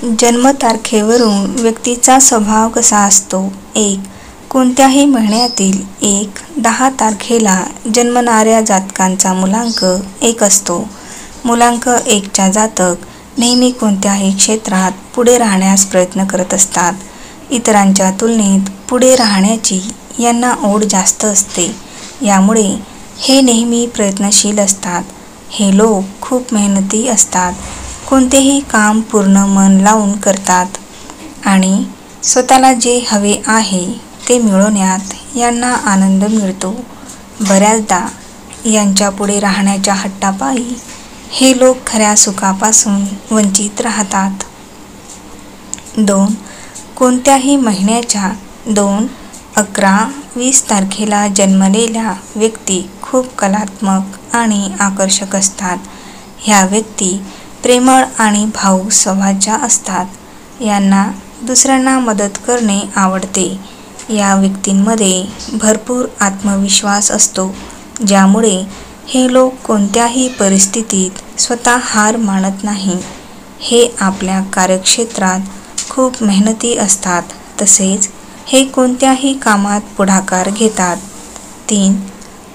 जन्मतारखेवरून व्यक्तीचा स्वभाव कसा असतो? 1. कोणत्याही महिन्यातील 1-10 तारखेला जन्मणाऱ्या जातकांचा मुलांक 1 असतो. मुलांक 1च्या जातक नेहमी कोणत्याही क्षेत्रात पुढे राहण्यास प्रयत्न करत असतात. इतरांच्या तुलनेत पुढे राहण्याची यांना ओढ जास्त असते. यामुळे हे नेहमी प्रयत्नशील असतात. हे लोक खूप मेहनती असतात. कोणतेही काम पूर्ण मन लावून करतात आणि स्वतःला जे हवे आहे ते मिळवण्यात यांना आनंद मिळतो. बऱ्याचदा यांच्या पुढे राहण्याच्या हट्टापायी हे लोक खऱ्या सुखापासून वंचित राहतात. 2. कोणत्याही महिन्याच्या 2, 11, 20 तारखेला जन्मलेल्या व्यक्ती खूप कलात्मक आणि आकर्षक असतात. ह्या व्यक्ती प्रेमळ आणि भावुक स्वभावाच्या असतात. यांना दुसऱ्यांना मदत करणे आवडते. या व्यक्तींमध्ये भरपूर आत्मविश्वास असतो, ज्यामुळे हे लोक कोणत्याही परिस्थितीत स्वतः हार मानत नाही. हे आपल्या कार्यक्षेत्रात खूप मेहनती असतात. तसेच हे कोणत्याही कामात पुढाकार घेतात. 3.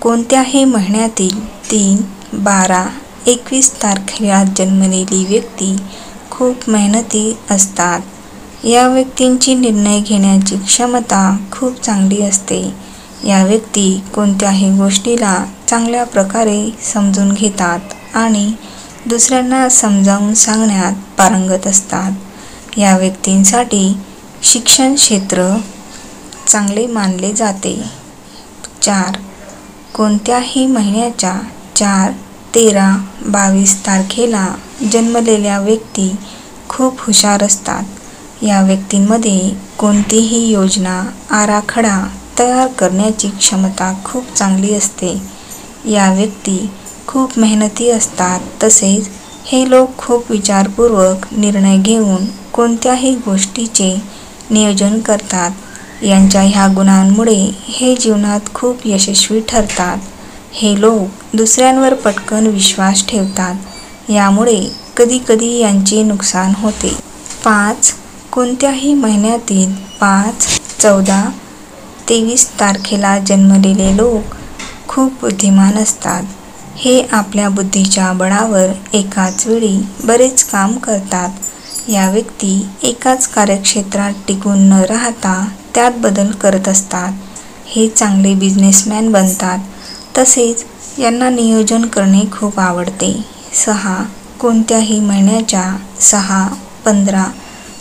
कोणत्याही महिन्यातील 3, 12, 21 तारखेला जन्मलेली व्यक्ती खूप मेहनती असतात. या व्यक्तींची निर्णय घेण्याची क्षमता खूप चांगली असते. या व्यक्ती कोणत्याही गोष्टीला चांगल्या प्रकारे समजून घेतात आणि दुसऱ्यांना समजावून सांगण्यात पारंगत असतात. या व्यक्तींसाठी शिक्षण क्षेत्र चांगले मानले जाते. 4. कोणत्याही महिन्याच्या 4, 13, 22 तारखेला जन्मलेल्या व्यक्ती खूप हुशार असतात. या व्यक्तींमध्ये कोणतीही योजना, आराखडा तयार करण्याची क्षमता खूप चांगली असते. या व्यक्ती खूप मेहनती असतात. तसेच हे लोक खूप विचारपूर्वक निर्णय घेऊन कोणत्याही गोष्टीचे नियोजन करतात. यांच्या ह्या गुणांमुळे हे जीवनात खूप यशस्वी ठरतात. हे लोक दुसऱ्यांवर पटकन विश्वास ठेवतात. यामुळे कधीकधी यांचे नुकसान होते. 5. कोणत्याही महिन्यातील 5, 14, 23 तारखेला जन्मलेले लोक खूप बुद्धिमान असतात. हे आपल्या बुद्धीच्या बळावर एकाच वेळी बरेच काम करतात. या व्यक्ती एकाच कार्यक्षेत्रात टिकून न राहता त्यात बदल करत असतात. हे चांगले बिझनेसमॅन बनतात. तसेच यांना नियोजन करणे खूप आवडते. 6. कोणत्याही महिन्याच्या 6, 15,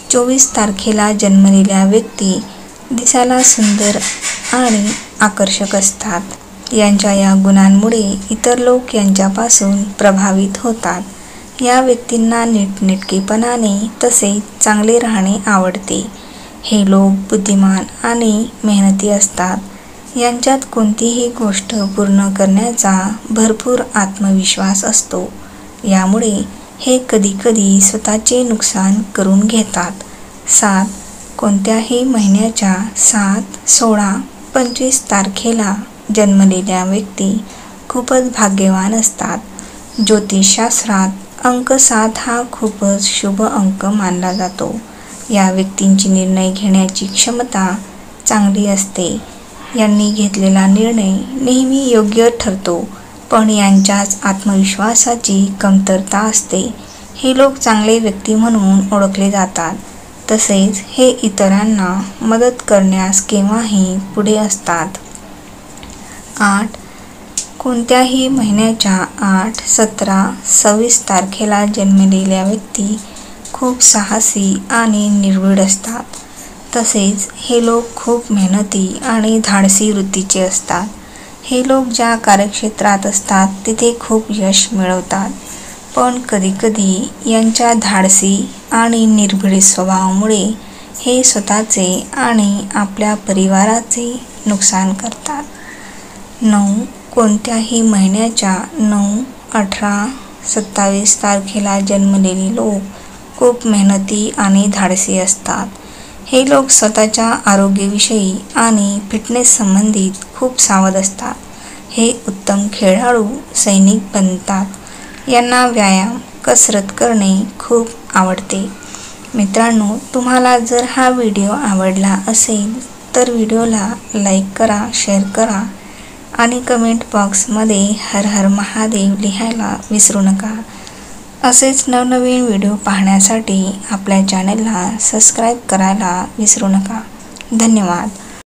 24 तारखेला जन्मलेल्या व्यक्ती दिसायला सुंदर आणि आकर्षक असतात. यांच्या या गुणांमुळे इतर लोक यांच्यापासून प्रभावित होतात. या व्यक्तींना नीटनेटकेपणाने तसेच चांगले राहणे आवडते. हे लोक बुद्धिमान आणि मेहनती असतात. यांच्यात कोणतीही गोष्ट पूर्ण करण्याचा भरपूर आत्मविश्वास असतो. यामुळे हे कधीकधी स्वतःचे नुकसान करून घेतात. 7. कोणत्याही महिन्याच्या 7, 16, 25 तारखेला जन्मलेल्या व्यक्ती खूपच भाग्यवान असतात. ज्योतिषशास्त्रात अंक 7 हा खूपच शुभ अंक मानला जातो. या व्यक्तींची निर्णय घेण्याची क्षमता चांगली असते. यांनी घेतलेला निर्णय नेहमी योग्य ठरतो. पण यांच्याच आत्मविश्वासाची कमतरता असते. हे लोक चांगले व्यक्ती म्हणून ओळखले जातात. तसेच हे इतरांना मदत करण्यास केव्हाही पुढे असतात. 8. कोणत्याही महिन्याच्या 8, 17, 26 तारखेला जन्मलेल्या व्यक्ती खूप साहसी आणि निर्भीड असतात. तसेच हे लोक खूप मेहनती आणि धाडसी वृत्तीचे असतात. हे लोक ज्या कार्यक्षेत्रात असतात तिथे खूप यश मिळवतात. पण कधीकधी यांच्या धाडसी आणि निर्भीड स्वभावामुळे हे स्वतःचे आणि आपल्या परिवाराचे नुकसान करतात. 9. कोणत्याही महिन्याच्या 9, 18, 27 तारखेला जन्मलेले लोक खूप मेहनती आणि धाडसी असतात. हे लोक स्वतःच्या आरोग्याविषयी आणि फिटनेस संबंधित खूप सावध असतात. हे उत्तम खेळाडू, सैनिक बनतात. यांना व्यायाम, कसरत करणे खूप आवडते. मित्रांनो, तुम्हाला जर हा व्हिडिओ आवडला असेल तर व्हिडिओला लाईक करा, शेअर करा आणि कमेंट बॉक्समध्ये हर हर महादेव लिहायला विसरू नका. असेच नवनवीन व्हिडिओ पाहण्यासाठी आपल्या चॅनलला सबस्क्राईब करायला विसरू नका. धन्यवाद.